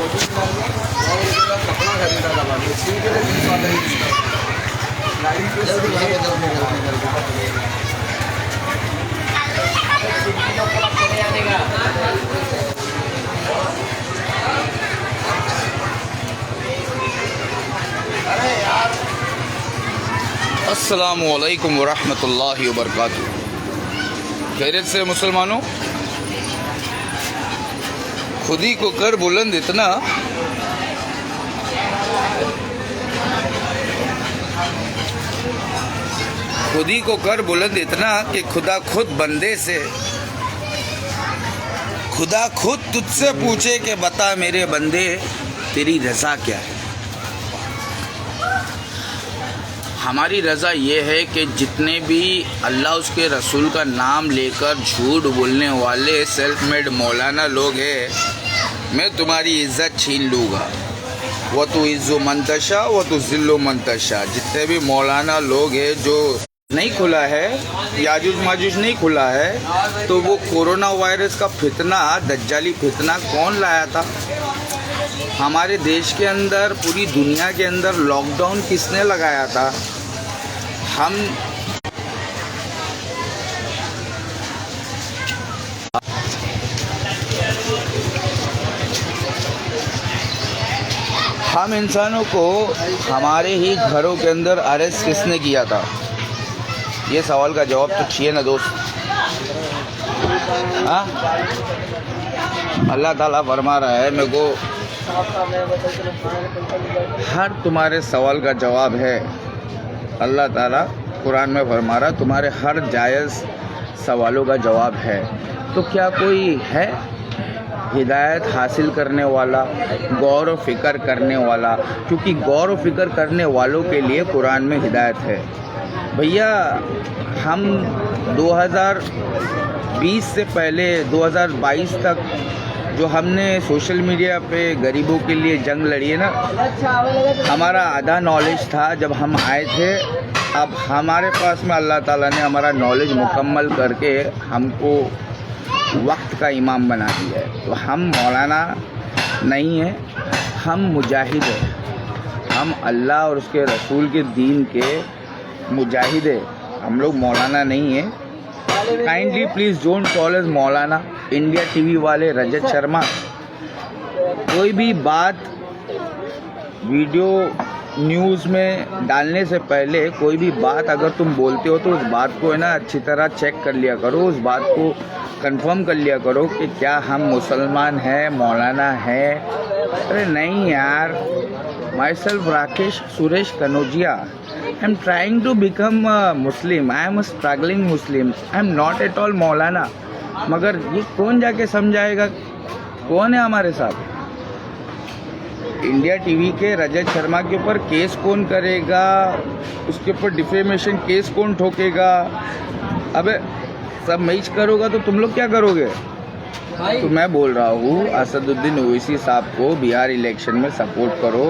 कपड़ा खरीदा था भाई, इसी के लिए बीस वाला ही लाइन पे अस्सलामु अलैकुम वरहमतुल्लाहि वबरकातुहू। खैरियत से मुसलमानों, खुदी को कर बुलंद इतना खुदी को कर बुलंद इतना कि खुदा खुद बंदे से खुदा खुद तुझसे पूछे कि बता मेरे बंदे तेरी रज़ा क्या है। हमारी रज़ा ये है कि जितने भी अल्लाह उसके रसूल का नाम लेकर झूठ बोलने वाले सेल्फ मेड मौलाना लोग हैं, मैं तुम्हारी इज़्ज़त छीन लूँगा। वह तो इज़्ज़ो मंतशा वह तो ज़िल्लो मंतशा। जितने भी मौलाना लोग हैं जो नहीं खुला है, याजूज माजूज नहीं खुला है, तो वो कोरोना वायरस का फितना, दज्जाली फितना कौन लाया था? हमारे देश के अंदर, पूरी दुनिया के अंदर लॉकडाउन किसने लगाया था? हम इंसानों को हमारे ही घरों के अंदर अरेस्ट किसने किया था? ये सवाल का जवाब तो चाहिए ना दोस्त। हाँ, अल्लाह ताला फरमा रहा है मेरे को, हर तुम्हारे सवाल का जवाब है। अल्लाह ताला कुरान में फरमा रहा तुम्हारे हर जायज़ सवालों का जवाब है। तो क्या कोई है हिदायत हासिल करने वाला, गौर व फिक्र करने वाला? क्योंकि गौर व फिक्र करने वालों के लिए कुरान में हिदायत है। भैया, हम 2020 से पहले 2022 तक जो हमने सोशल मीडिया पे गरीबों के लिए जंग लड़ी है ना, हमारा आधा नॉलेज था जब हम आए थे। अब हमारे पास में अल्लाह ताला ने हमारा नॉलेज मुकम्मल करके हमको वक्त का इमाम बना दिया है। तो हम मौलाना नहीं हैं, हम मुजाहिद हैं। हम अल्लाह और उसके रसूल के दीन के मुजाहिद हैं, हम लोग मौलाना नहीं हैं। Kindly please don't call us मौलाना। इंडिया टीवी वाले रजत शर्मा, कोई भी बात वीडियो न्यूज़ में डालने से पहले कोई भी बात अगर तुम बोलते हो तो उस बात को है ना अच्छी तरह चेक कर लिया करो, उस बात को कंफर्म कर लिया करो कि क्या हम मुसलमान हैं, मौलाना हैं। अरे नहीं यार, myself Rakesh Suresh Kanaujia, I am trying to become Muslim, I am struggling Muslim, I am not at all maulana. मगर ये कौन जाके समझाएगा? कौन है हमारे साथ? इंडिया टीवी के रजत शर्मा के ऊपर केस कौन करेगा? उसके ऊपर डिफेमेशन केस कौन ठोकेगा? अबे सब मैच करोगा तो तुम लोग क्या करोगे? तो मैं बोल रहा हूँ असदुद्दीन ओवैसी साहब को बिहार इलेक्शन में सपोर्ट करो।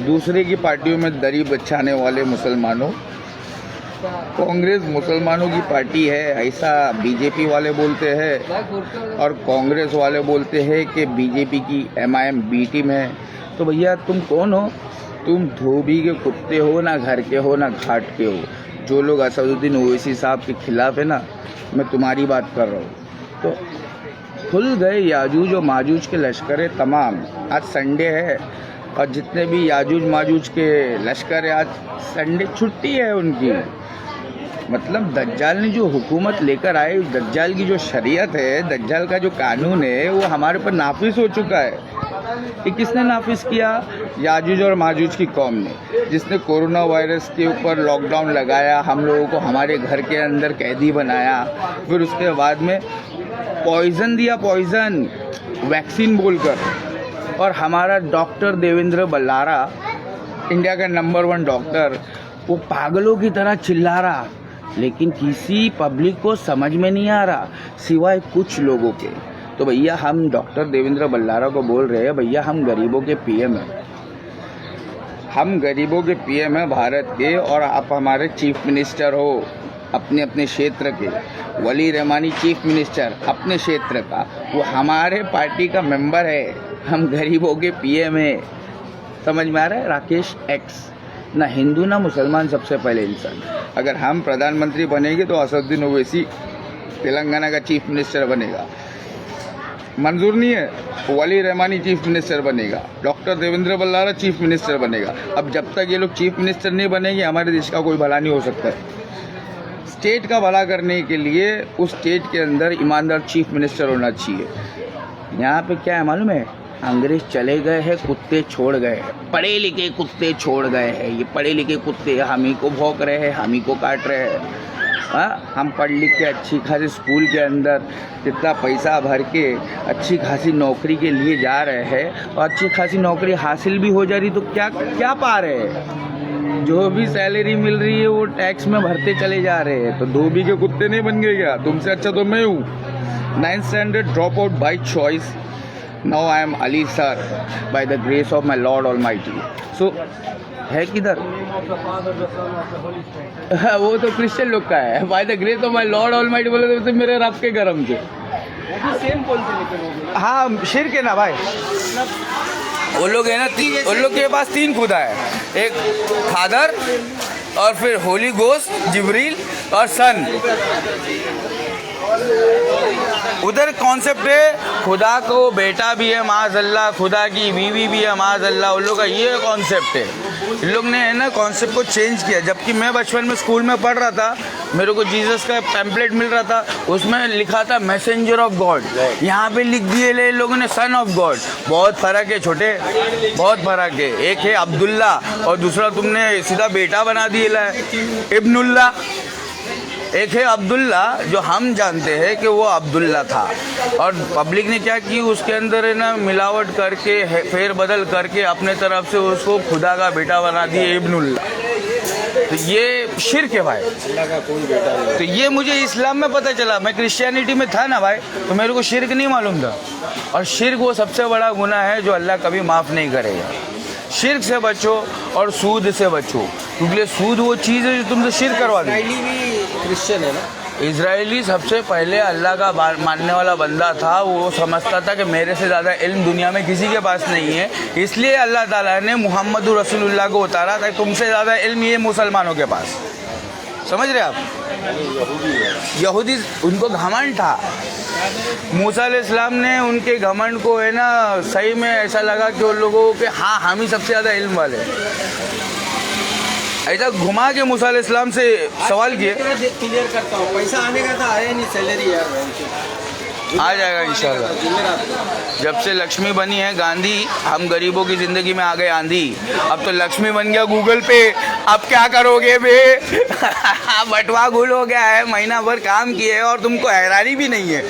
दूसरे की पार्टियों में दरी बचाने वाले मुसलमानों, कांग्रेस मुसलमानों की पार्टी है ऐसा बीजेपी वाले बोलते हैं, और कांग्रेस वाले बोलते हैं कि बीजेपी की MIM बी टीम है। तो भैया तुम कौन हो? तुम धोबी के कुत्ते हो, ना घर के हो ना घाट के हो। जो लोग असदुद्दीन ओवैसी साहब के खिलाफ है ना, मैं तुम्हारी बात कर रहा हूँ। तो खुल गए याजूज और माजूज के लश्कर तमाम। आज संडे है और जितने भी याजूज माजूज के लश्कर है, आज संडे छुट्टी है उनकी। मतलब दज्जाल ने जो हुकूमत लेकर आए, दज्जाल की जो शरीयत है, दज्जाल का जो कानून है, वो हमारे पर नाफिज हो चुका है। ये किसने नाफिज किया? याजूज और माजूज की कौम ने, जिसने कोरोना वायरस के ऊपर लॉकडाउन लगाया, हम लोगों को हमारे घर के अंदर कैदी बनाया, फिर उसके बाद में पॉइजन दिया, पॉइजन वैक्सीन बोलकर। और हमारा डॉक्टर देवेंद्र बल्लारा, इंडिया का नंबर 1 डॉक्टर, वो पागलों की तरह चिल्ला रहा, लेकिन किसी पब्लिक को समझ में नहीं आ रहा सिवाय कुछ लोगों के। तो भैया हम डॉक्टर देवेंद्र बल्लारा को बोल रहे हैं, भैया हम गरीबों के PM हैं, हम गरीबों के PM हैं भारत के, और आप हमारे चीफ मिनिस्टर हो अपने अपने क्षेत्र के। वली रहमानी चीफ मिनिस्टर अपने क्षेत्र का, वो हमारे पार्टी का मेंबर है। हम गरीबों के पीएम है, समझ में आ रहा है? राकेश एक्स, ना हिंदू ना मुसलमान, सबसे पहले इंसान। अगर हम प्रधानमंत्री बनेंगे तो असदुद्दीन ओवैसी तेलंगाना का चीफ मिनिस्टर बनेगा, मंजूर नहीं है। वली रहमानी चीफ मिनिस्टर बनेगा, डॉक्टर देवेंद्र बल्लारा चीफ मिनिस्टर बनेगा। अब जब तक ये लोग चीफ मिनिस्टर नहीं बनेंगे हमारे देश का कोई भला नहीं हो सकता है। स्टेट का भला करने के लिए उस स्टेट के अंदर ईमानदार चीफ मिनिस्टर होना चाहिए। यहाँ पे क्या है मालूम है? अंग्रेज चले गए हैं, कुत्ते छोड़ गए हैं, पढ़े लिखे कुत्ते छोड़ गए हैं। ये पढ़े लिखे कुत्ते हम ही को भौंक रहे हैं, हम ही को काट रहे हैं। हाँ, हम पढ़ लिख के अच्छी खासी स्कूल के अंदर इतना पैसा भर के अच्छी खासी नौकरी के लिए जा रहे हैं और अच्छी खासी नौकरी हासिल भी हो जा रही, तो क्या क्या पा रहे हैं? जो भी सैलरी मिल रही है वो टैक्स में भरते चले जा रहे हैं। तो धोबी के कुत्ते नहीं बन गए क्या? तुमसे अच्छा तो मैं हूँ। 9th standard drop out by choice, now I am Ali sir by the grace of my lord almighty. So है किधर? वो तो क्रिश्चियन लोग का है, by the grace of my lord almighty बोले तो मेरे रब के गरम के। सेम बोलते लेकिन हाँ, शिर्क है ना भाई। वो लोग है ना, उन लोग के पास 3 खुदा है, एक फादर और फिर होली गोस्ट जिब्रील और सन। उधर कॉन्सेप्ट है खुदा को बेटा भी है माज़अल्लाह, खुदा की बीवी भी है माज़अल्लाह। उन लोग का ये कॉन्सेप्ट है। इन लोग ने है ना कॉन्सेप्ट को चेंज किया। जबकि मैं बचपन में स्कूल में पढ़ रहा था, मेरे को जीसस का पैम्पलेट मिल रहा था, उसमें लिखा था मैसेंजर ऑफ गॉड, यहाँ पे लिख दिए ले लोगों ने सन ऑफ गॉड। बहुत फ़र्क है छोटे, बहुत फ़र्क है। एक है अब्दुल्ला और दूसरा तुमने सीधा बेटा बना दिए ला इब्नुल्ला। एक है अब्दुल्ला जो हम जानते हैं कि वो अब्दुल्ला था, और पब्लिक ने क्या की, उसके अंदर है ना मिलावट करके फेर बदल करके अपने तरफ से उसको खुदा का बेटा बना दिए इब्नुल्ला। तो ये शिर्क है भाई। अल्लाह का कोई बेटा नहीं। तो ये मुझे इस्लाम में पता चला, मैं क्रिश्चियनिटी में था ना भाई, तो मेरे को शिर्क नहीं मालूम था। और शिर्क वो सबसे बड़ा गुनाह है जो अल्लाह कभी माफ़ नहीं करेगा। शिर्क से बचो और सूद से बचो, क्योंकि सूद वो चीज़ है जो तुमसे शिर्क करवा दे। इजरायली भी क्रिश्चियन है ना? इजरायली सबसे पहले अल्लाह का मानने वाला बंदा था। वो समझता था कि मेरे से ज़्यादा इल्म दुनिया में किसी के पास नहीं है, इसलिए अल्लाह ताला ने मुहम्मद रसूलुल्लाह को उतारा था। तुमसे ज़्यादा इल्म ये मुसलमानों के पास, समझ रहे आप? यहूदी उनको घमंड था। मूसा अलैहिस्सलाम ने उनके घमंड को है ना सही में ऐसा लगा कि उन लोगों के हाँ हम ही सबसे ज़्यादा इल्म वाले, ऐसा घुमा के मूसा अलैहिस्सलाम से सवाल किए। क्लियर करता हूँ, पैसा आने का था, आया नहीं, सैलरी यार आ जाएगा इंशाल्लाह। जब से लक्ष्मी बनी है गांधी, हम गरीबों की ज़िंदगी में आ गए आंधी। अब तो लक्ष्मी बन गया गूगल पे, अब क्या करोगे बे? बटवा गुल हो गया है। महीना भर काम किए और तुमको हैरानी भी नहीं है।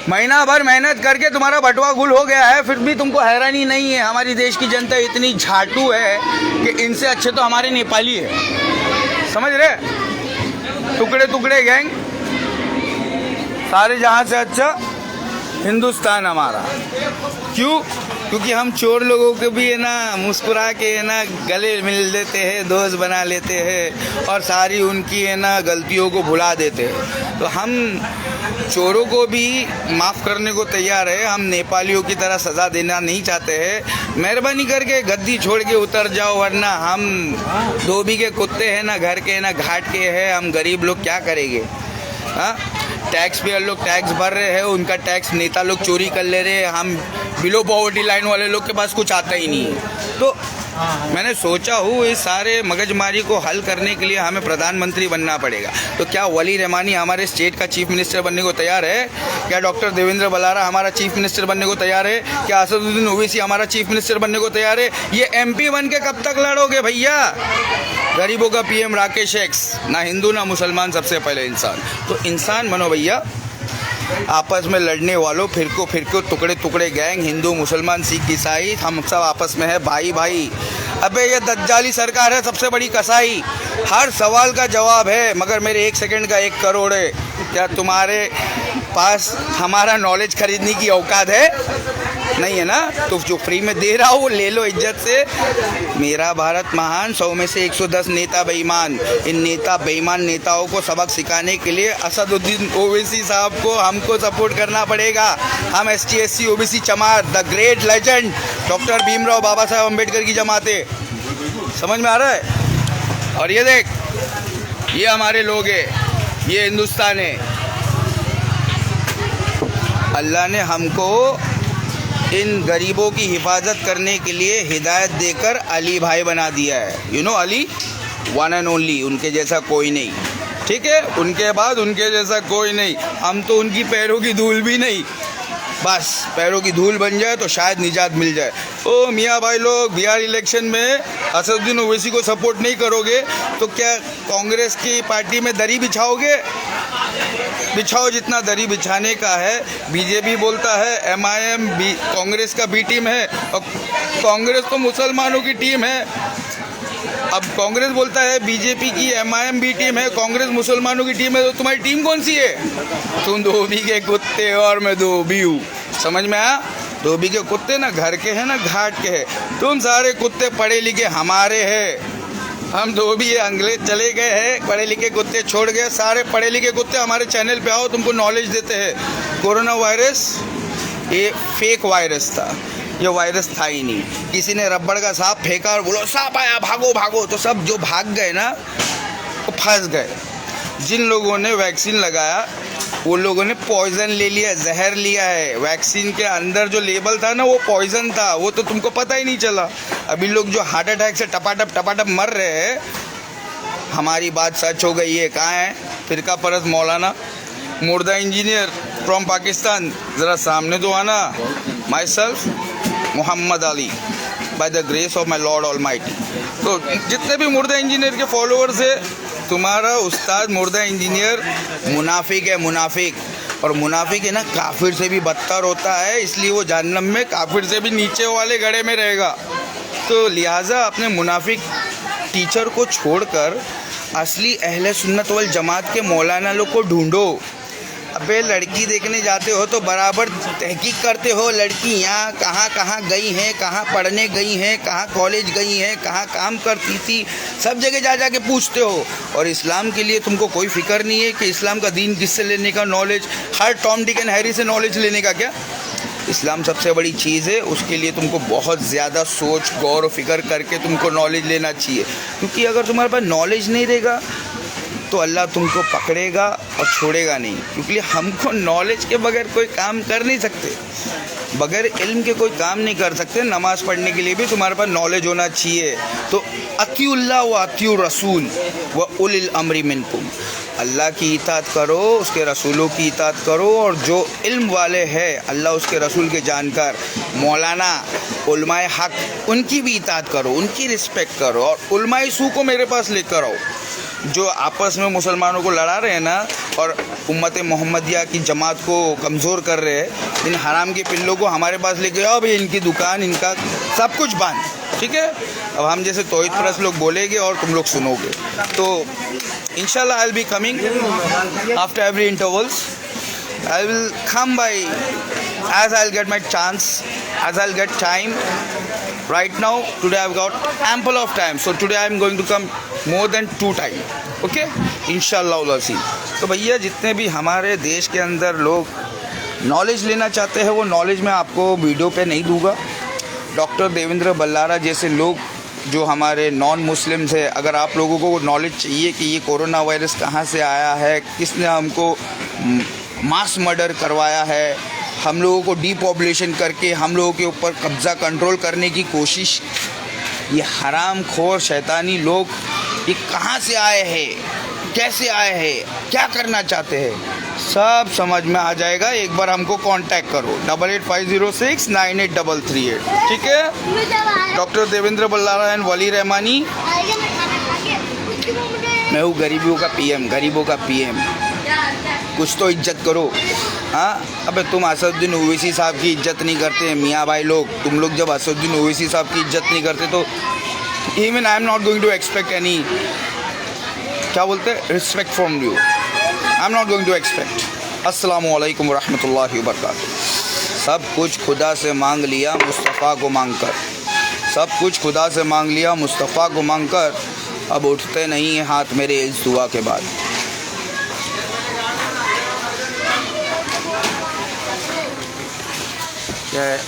महीना भर मेहनत करके तुम्हारा बटवा गुल हो गया है, फिर भी तुमको हैरानी नहीं है। हमारी देश की जनता इतनी झाटू है कि इनसे अच्छे तो हमारे नेपाली है, समझ रहे? टुकड़े टुकड़े गैंग, सारे जहाँ से अच्छा हिंदुस्तान हमारा। क्यों? क्योंकि हम चोर लोगों के भी है ना मुस्कुरा के है ना गले मिल देते हैं, दोस्त बना लेते हैं और सारी उनकी है ना गलतियों को भुला देते हैं। तो हम चोरों को भी माफ़ करने को तैयार है, हम नेपालियों की तरह सज़ा देना नहीं चाहते हैं। मेहरबानी करके गद्दी छोड़ के उतर जाओ, वरना हम धोबी के कुत्ते हैं ना, घर के ना घाट के हैं, हम गरीब लोग क्या करेंगे? हाँ, टैक्स पेयर लोग टैक्स भर रहे हैं, उनका टैक्स नेता लोग चोरी कर ले रहे हैं। हम बिलो पॉवर्टी लाइन वाले लोग के पास कुछ आता ही नहीं है। तो मैंने सोचा हूँ इस सारे मगजमारी को हल करने के लिए हमें प्रधानमंत्री बनना पड़ेगा। तो क्या वली रहमानी हमारे स्टेट का चीफ मिनिस्टर बनने को तैयार है? क्या डॉक्टर देवेंद्र बल्लारा हमारा चीफ मिनिस्टर बनने को तैयार है? क्या असदुद्दीन ओवैसी हमारा चीफ मिनिस्टर बनने को तैयार है? ये MP बन के कब तक लड़ोगे भैया? गरीबों का PM राकेश एक्स, ना हिंदू ना मुसलमान, सबसे पहले इंसान। तो इंसान बनो भैया। आपस में लड़ने वालों, फिरको टुकड़े टुकड़े गैंग, हिंदू मुसलमान सिख ईसाई, हम सब आपस में है भाई भाई। अबे ये दज्जाली सरकार है सबसे बड़ी कसाई, हर सवाल का जवाब है मगर मेरे 1 सेकंड का 1 करोड़ है। क्या तुम्हारे पास हमारा नॉलेज खरीदने की औकात है? नहीं है ना, तो जो फ्री में दे रहा हो वो ले लो इज्जत से। मेरा भारत महान, 100 में से 110 नेता बेईमान। इन बेईमान नेताओं को सबक सिखाने के लिए असदुद्दीन ओवैसी साहब को हमको सपोर्ट करना पड़ेगा। हम ST SC OBC चमार, the great legend doctor Bhimrao Babasaheb Ambedkar की जमाते। समझ में आ रहा है? और ये देख, ये हमारे लोग हैं, ये हिंदुस्तान है। अल्लाह ने हमको इन गरीबों की हिफाजत करने के लिए हिदायत देकर अली भाई बना दिया है। You know Ali, one and only, उनके जैसा कोई नहीं, ठीक है? उनके बाद उनके जैसा कोई नहीं। हम तो उनकी पैरों की धूल भी नहीं, बस पैरों की धूल बन जाए तो शायद निजात मिल जाए। ओ मियाँ भाई लोग, बिहार इलेक्शन में असदुद्दीन ओवैसी को सपोर्ट नहीं करोगे तो क्या कांग्रेस की पार्टी में दरी बिछाओगे? बिछाओ जितना दरी बिछाने का है। बीजेपी बोलता है MIM कांग्रेस का B टीम है, और कांग्रेस तो मुसलमानों की टीम है। अब कांग्रेस बोलता है बीजेपी की MIM B टीम है, कांग्रेस मुसलमानों की टीम है, तो तुम्हारी टीम कौन सी है? तुम धोबी के कुत्ते और मैं धोबी हूँ। समझ में आया? धोबी के कुत्ते ना घर के हैं ना घाट के हैं। तुम सारे कुत्ते पढ़े लिखे हमारे हैं, हम धोबी अंग्रेज चले गए हैं, पढ़े लिखे कुत्ते छोड़ गए। सारे पढ़े लिखे कुत्ते हमारे चैनल पे आओ, तुमको नॉलेज देते हैं। कोरोना वायरस ये फेक वायरस था, ये वायरस था ही नहीं। किसी ने रबड़ का सांप फेंका और बोलो सांप आया भागो भागो, तो सब जो भाग गए ना वो फंस गए। जिन लोगों ने वैक्सीन लगाया वो लोगों ने पॉइजन ले लिया, जहर लिया है। वैक्सीन के अंदर जो लेबल था ना वो पॉइजन था, वो तो तुमको पता ही नहीं चला। अभी लोग जो हार्ट अटैक से टपाटप मर रहे हैं, हमारी बात सच हो गई है। कहाँ है फिरका परस्त मौलाना मुर्दा इंजीनियर फ्रॉम पाकिस्तान? ज़रा सामने तो आना। Myself Mohammad Ali, by the grace of my lord almighty. तो जितने भी मुर्दा इंजीनियर के फॉलोअर्स है, तुम्हारा उस्ताद मुर्दा इंजीनियर मुनाफिक है, मुनाफिक। और मुनाफिक है ना काफिर से भी बदतर होता है, इसलिए वो जहन्नम में काफिर से भी नीचे वाले गड़े में रहेगा। तो लिहाजा अपने मुनाफिक टीचर को छोड़कर असली अहले सुन्नत वल जमात के मौलाना लोग को ढूंढो। अबे लड़की देखने जाते हो तो बराबर तहकीक करते हो, लड़की यहाँ कहाँ गई हैं, कहाँ पढ़ने गई हैं, कहाँ कॉलेज गई हैं, कहाँ काम करती थी, सब जगह जा के पूछते हो। और इस्लाम के लिए तुमको कोई फिक्र नहीं है कि इस्लाम का दीन किससे लेने का, knowledge her Tom Dick and Harry से नॉलेज लेने का। क्या इस्लाम सबसे बड़ी चीज़ है, उसके लिए तुमको बहुत ज़्यादा सोच गौर फिक्र करके तुमको नॉलेज लेना चाहिए। क्योंकि अगर तुम्हारे पास नॉलेज नहीं रहेगा तो अल्लाह तुमको पकड़ेगा और छोड़ेगा नहीं। क्योंकि हमको नॉलेज के बगैर कोई काम कर नहीं सकते, बगैर इल्म के कोई काम नहीं कर सकते। नमाज़ पढ़ने के लिए भी तुम्हारे पास नॉलेज होना चाहिए। तो अतिउल्लाह व अतिउ रसूल व उलिल अम्री मिनकुम, अल्लाह की इताअत करो, उसके रसूलों की इताअत करो। और जो इल्म वाले हैं, अल्लाह उसके रसूल के जानकार मौलाना उलमाए हक, उनकी भी इताअत करो, उनकी रिस्पेक्ट करो। और उलमाए सू को मेरे पास लेकर आओ, जो आपस में मुसलमानों को लड़ा रहे हैं ना, और उम्मत मोहम्मदिया की जमात को कमज़ोर कर रहे हैं, इन हराम के पिल्लों को हमारे पास लेके आओ। भाई इनकी दुकान, इनका सब कुछ बंद, ठीक है? अब हम जैसे तौहीद परस्त लोग बोलेंगे और तुम लोग सुनोगे। तो इंशाल्लाह I will be coming after every intervals. I will come by as I'll get my chance, as I'll get time. Right now, today I've got ample of time, so today I'm going to come more than 2 times. Okay? Inshallah उसी। तो भैया जितने भी हमारे देश के अंदर लोग नॉलेज लेना चाहते हैं, वो नॉलेज मैं आपको वीडियो पे नहीं दूंगा। डॉक्टर देवेंद्र बल्लारा जैसे लोग जो हमारे नॉन मुस्लिम्स है, अगर आप लोगों को नॉलेज चाहिए कि ये कोरोना वायरस कहाँ से आया है, किसने हमको मास मर्डर करवाया है, हम लोगों को डीपॉपुलेशन करके हम लोगों के ऊपर कब्ज़ा कंट्रोल करने की कोशिश, ये हराम खोर शैतानी लोग ये कहाँ से आए हैं, कैसे आए हैं, क्या करना चाहते हैं, सब समझ में आ जाएगा। एक बार हमको कांटेक्ट करो 8850698338, ठीक है? Doctor Devendra बल्लारा and Wali Rahmani. मैं हूँ गरीबों का PM, गरीबों का PM। कुछ तो इज्जत करो। हाँ, अबे तुम असदुद्दीन ओवैसी साहब की इज्जत नहीं करते मियाँ भाई लोग। तुम लोग जब असदुद्दीन ओवैसी साहब की इज्जत नहीं करते तो even I am not going to expect any, क्या बोलते हैं, respect from you. I am not going to expect. अस्सलामु अलैकुम व रहमतुल्लाहि व बरकातुहू। सब कुछ खुदा से मांग लिया मुस्तफ़ा को मांगकर, सब कुछ खुदा से मांग लिया मुस्तफ़ा को मांगकर, अब उठते नहीं हैं हाथ मेरे इस दुआ के बाद। क्या है?